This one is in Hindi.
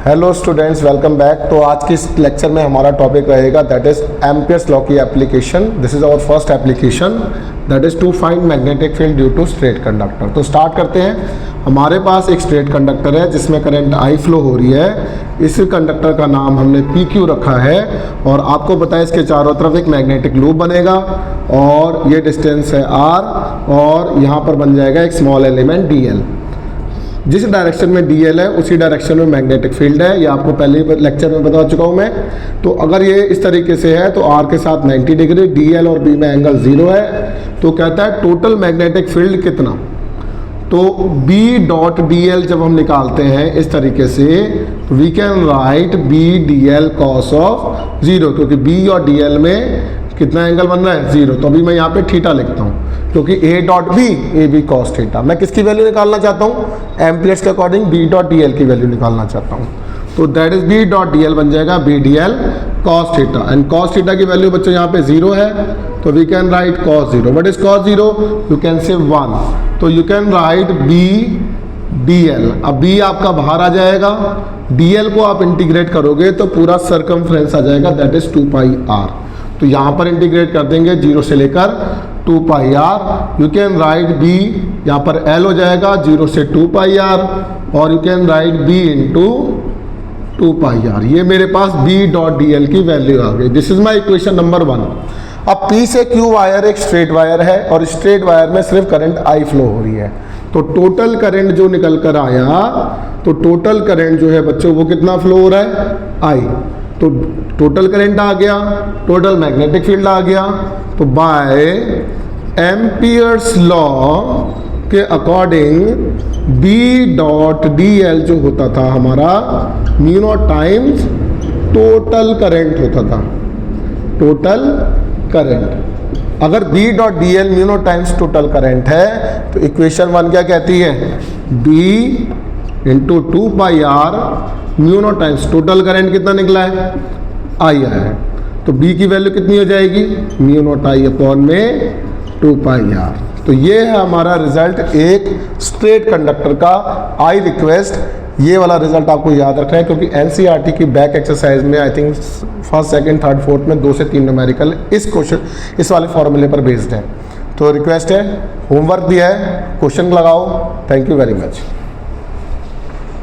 Hello students, welcome back. तो आज की इस लेक्चर में हमारा टॉपिक रहेगा दैट इज एम्पियर्स लॉ की application. This is our first application that is to find magnetic field due to straight conductor. तो स्टार्ट करते हैं। हमारे पास एक स्ट्रेट कंडक्टर है जिसमें करंट आई फ्लो हो रही है। इस कंडक्टर का नाम हमने पी क्यू रखा है और आपको पता है इसके चारों तरफ एक मैग्नेटिक लूप बनेगा और ये डिस्टेंस है आर और यहाँ पर बन जाएगा एक स्मॉल एलिमेंट डी एल। जिस डायरेक्शन में डी एल है उसी डायरेक्शन में मैग्नेटिक फील्ड है। ये आपको पहले ही लेक्चर में बता चुका हूँ मैं। तो अगर ये इस तरीके से है तो आर के साथ 90 डिग्री, डी एल और बी में एंगल 0 है। तो कहता है टोटल मैग्नेटिक फील्ड कितना। तो बी डॉट डी एल जब हम निकालते हैं इस तरीके से तो we can write B D L cos of 0, क्योंकि बी और डी एल में कितना एंगल बन रहा है 0। तो अभी मैं यहाँ पे थीटा लिखता हूँ क्योंकि A dot B A B cos theta. मैं किसकी वैल्यू निकालना चाहता हूँ? एम्पियर्स के according B dot D L की वैल्यू निकालना चाहता हूँ। तो that is B dot D L बन जाएगा B D L cos theta. And cos theta की वैल्यू बच्चों यहाँ पे 0 है तो we can write cos 0। What is cos 0? You can say 1। तो you can write B D L. अब बी आपका बाहर आ जाएगा, डी एल को आप इंटीग्रेट करोगे तो पूरा सर्कमफ्रेंस आ जाएगा दैट इज 2 पाई आर। तो यहाँ पर इंटीग्रेट कर देंगे 0 से लेकर 2 pi R. You can write B, यहाँ पर एल हो जाएगा 0 से 2 पाई आर और you can write B into 2 pi R. ये मेरे पास बी डॉट डी एल की वैल्यू आ गई। This is my equation number 1। अब पी से क्यू वायर एक स्ट्रेट वायर है और स्ट्रेट वायर में सिर्फ करंट आई फ्लो हो रही है। तो टोटल करंट जो निकल कर आया, तो टोटल करंट जो है बच्चों वो कितना फ्लो हो रहा है? आई। तो टोटल करंट आ गया, टोटल मैग्नेटिक फील्ड आ गया। तो बाय एम्पियर्स लॉ के according B dot D L जो होता था हमारा mu naught times total current होता था। टोटल करंट अगर B dot D L mu naught times total current है तो इक्वेशन 1 क्या कहती है? B into 2 pi R mu naught times total current कितना निकला है? आई आया है। तो बी की वैल्यू कितनी हो जाएगी? म्यू नॉट आई अपॉन में 2 पाई आर। तो ये है हमारा रिजल्ट एक स्ट्रेट कंडक्टर का। आई रिक्वेस्ट ये वाला रिजल्ट आपको याद रखना है क्योंकि एनसीईआरटी की बैक एक्सरसाइज में I think first, second, third, fourth में 2 से 3 न्यूमेरिकल इस क्वेश्चन इस वाले फॉर्मूले पर बेस्ड है। तो रिक्वेस्ट है, होमवर्क दिया है, क्वेश्चन लगाओ। Thank you very much.